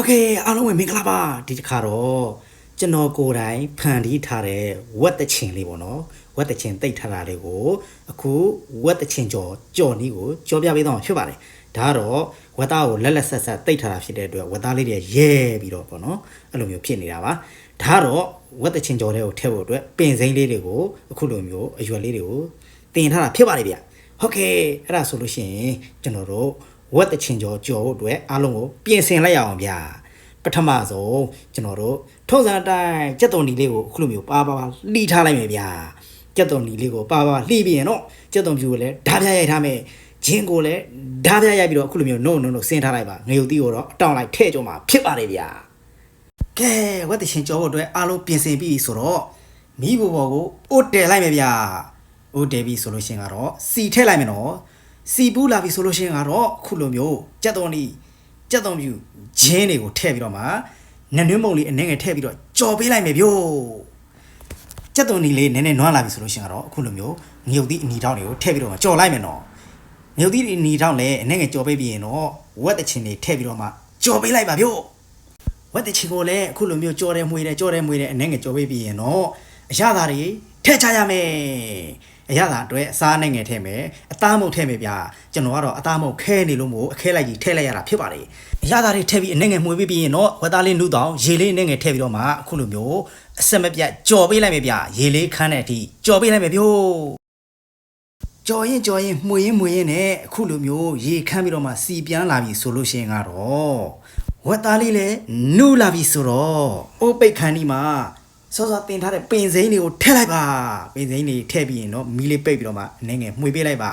เคအားလုံးဝင်မင်္ဂလာပါဒီတစ်ခါတော့ကျွန်တော်ကိုယ်တိုင်ဖန်တီးထားတဲ့ဝက်တချင်လေးပေါ့နော်ဝက်တချင်တိတ်ထားတာလေးကိုအခုဝက်တချင်ကြော်နီးကိုကြော်ပြပေးတော့ဖြစ်ပါတယ်ဒါကတော့ဝက်သားကိုလက်လက်ဆက်ဆက်တိတ်ထားတာဖြစ်တဲ့အတွက်ဝက်သားလေးတွေရဲပြီးတော့ပေါ့နော်အဲ့လိုမျိုးဖြစ်နေတာပါဒါကတော့ဝက်တချင်ကြော်လေးကိုထည့်ဖို့အတွက်ပင်စိမ့်လေးတွေကိုအခုလိုမျိုးအရွက်လေးတွေကိုတင်ထားတာဖြစ်ပါတယ်ဗျဟုတ်ကဲ့အဲ့ဒါဆိုလို့ရှိရင်ကျွန်တော်တို့ဝက်တချင်ကြော်ဖို့အတွက်အားလုံးကိုပြင်ဆင်လိုက်ရအောင်ဗျာပထမဆုံးကျွန်တော်တို့ထုံးစံအတိုင်းကြက်သွန်ဒီလေးကိုအခုလိုမျိုးပါလှီထားလိုက်မယ်ဗျာကြက်သွန်ဒီလေးကိုပါလှီပြီးရင်တော့ကြက်သွန်ဖြူကိုလည်းဓာပြရိုက်ထားမယ်ဂျင်းကိုလည်းဓာပြရိုက်ပြီးတော့အခုလိုမျိုးနှုတ်ဆင်းထားလိုက်ပါငရုတ်သီးကိုတော့အတောင်လိုက်ထည့်ကြမှာဖြစ်ပါတယ်ဗျာကဲဝက်တချင်ကြောဖို့အတွက်အားလုံးပြင်ဆင်ပြီးဆိုတော့မီးဘူပေါ်ကိုအိုးတယ်လိုက်မယ်ဗျာအိုးတယ်ပြီးဆိုလို့ရှိရင်ကတော့စီထည့်လိုက်မယ်နော်စီပူးလာပြီဆိုလို့ရှိရင်ကတော့အခုလိုမျိုးကြက်သွန်ဖြူဂျင်းတွေကိုထည့်ပြီးတော့မှနနွင်းမုံလေးအနှဲငယ်ထည့်ပြီးတော့ကြော်ပေးလိုက်မယ်ဗျို့ကြက်သွန်နီလေးနည်းနည်းနွမ်းလာပြီဆိုလို့ရှိရင်တော့အခုလိုမျိုးငရုတ်သီးအနီတောင်းတွေကိုထည့်ပြီးတော့မှကြော်လိုက်မယ်နော်ငရုတ်သီးအနီတောင်းလည်းအနှဲငယ်ကြော်ပေးပြီးရင်တော့ဝက်တချင်တွေထည့်ပြီးတော့မှကြော်ပေးလိုက်ပါဗျို့ဝက်တချင်ကိုလည်းအခုလိုမျိုးကြော်တယ်မွေတယ်အနှဲငယ်ကြော်ပေးပြီးရင်တော့အရသာတွေထည့်ချရမယ်အရသာအတွက်အစားနဲ့ငယ်ထည့်မယ်အသားမုတ်ထည့်မယ်ဗျာကျွန်တော်ကတော့အသားမုတ်ခဲနေလို့မို့အခဲလိုက်ကြီးထည့်လိုက်ရတာဖြစ်ပါတယ်အရသာတွေထည့်ပြီးအနှဲငယ်မှွေပြီးရင်တော့ဝက်သားလေးနုတောင်ရေလေးအနှဲငယ်ထည့်ပြီးတော့မှအခုလိုမျိုးအဆက်မပြတ်ကြော်ပေးလိုက်မယ်ဗျာရေလေးခန်းတဲ့အထိကြော်ပေးလိုက်မယ်ဗျို့ကြော်ရင်မှွေရင်နဲ့အခုလိုမျိုးရေခန်းပြီးတော့မှစီပြန်လာပြီဆိုလို့ရှိရင်ကတော့ဝက်သားလေးလည်းနုလာပြီဆိုတော့အိုးပိတ်ခန်းဒီမှာစောတင်ထားတဲ့ပင်စိမ်းတွေကိုထည့်လိုက်ပါပင်စိမ်းတွေထည့်ပြီးရင်တော့မီးလေးပိတ်ပြီးတော့မှအနေငယ်မှွေပေးလိုက်ပါ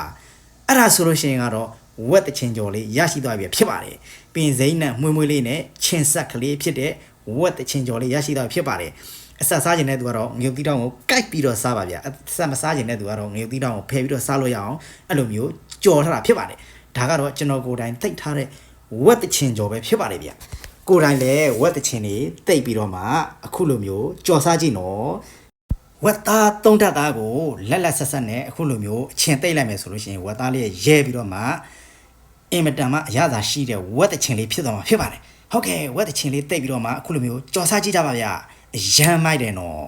အဲ့ဒါဆိုလို့ရှိရင်ကတော့ဝက်တချင်ကြော်လေးရရှိသွားပြီဖြစ်ပါတယ်ပင်စိမ်းနဲ့မှွေလေးနဲ့ချင်းဆက်ကလေးဖြစ်တဲ့ဝက်တချင်ကြော်လေးရရှိသွားပြီဖြစ်ပါတယ်အဆက်စားခြင်းတဲ့သူကတော့ငရုတ်သီးတောင်းကိုကိုက်ပြီးတော့စားပါဗျအဆက်မစားခြင်းတဲ့သူကတော့ငရုတ်သီးတောင်းကိုဖယ်ပြီးတော့စားလို့ရအောင်အဲ့လိုမျိုးကြော်ထားတာဖြစ်ပါတယ်ဒါကတော့ကျွန်တော်ကိုယ်တိုင်သိပ်ထားတဲ့ဝက်တချင်ကြော်ပဲဖြစ်ပါတယ်ဗျကိုယ်တိုင်လည်းဝက်တချင်တွေတိတ်ပြီးတော့မှအခုလိုမျိုးကြော်စားကြည့်နော်ဝက်သားသုံးထပ်သားကိုလက်ဆက်နဲ့အခုလိုမျိုးအချင်တိတ်လိုက်မယ်ဆိုလို့ရှိရင်ဝက်သားလေးရဲပြီးတော့မှအင်မတန်မှအရသာရှိတဲ့ဝက်တချင်လေးဖြစ်သွားမှာဖြစ်ပါတယ်ဟုတ်ကဲ့ဝက်တချင်လေးတိတ်ပြီးတော့မှအခုလိုမျိုးကြော်စားကြည့်ကြပါဗျအရမ်းမိုက်တယ်နော်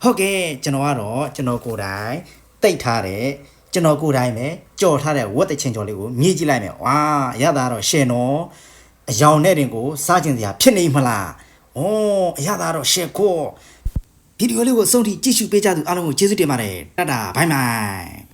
ဟုတ်ကဲ့ကျွန်တော်ကတော့ကျွန်တော်ကိုယ်တိုင်တိတ်ထားတဲ့ကျွန်တော်ကိုယ်တိုင်ပဲကြော်ထားတဲ့ဝက်တချင်ကြော်လေးကိုမြည်ကြည့်လိုက်မယ်ဝါအရသာတော့ရှင်နော်အယောင်နဲ့တင်ကိုစားကျင်စရာဖြစ်နေမလား။အော်အရသာတော့ရှက်ကိုဗီဒီယိုလေးကိုအဆုံးထိကြည့်ရှုပေးကြသူအားလုံးကိုကျေးဇူးတင်ပါတယ်။တတ်တာဘိုင်ဘိုင်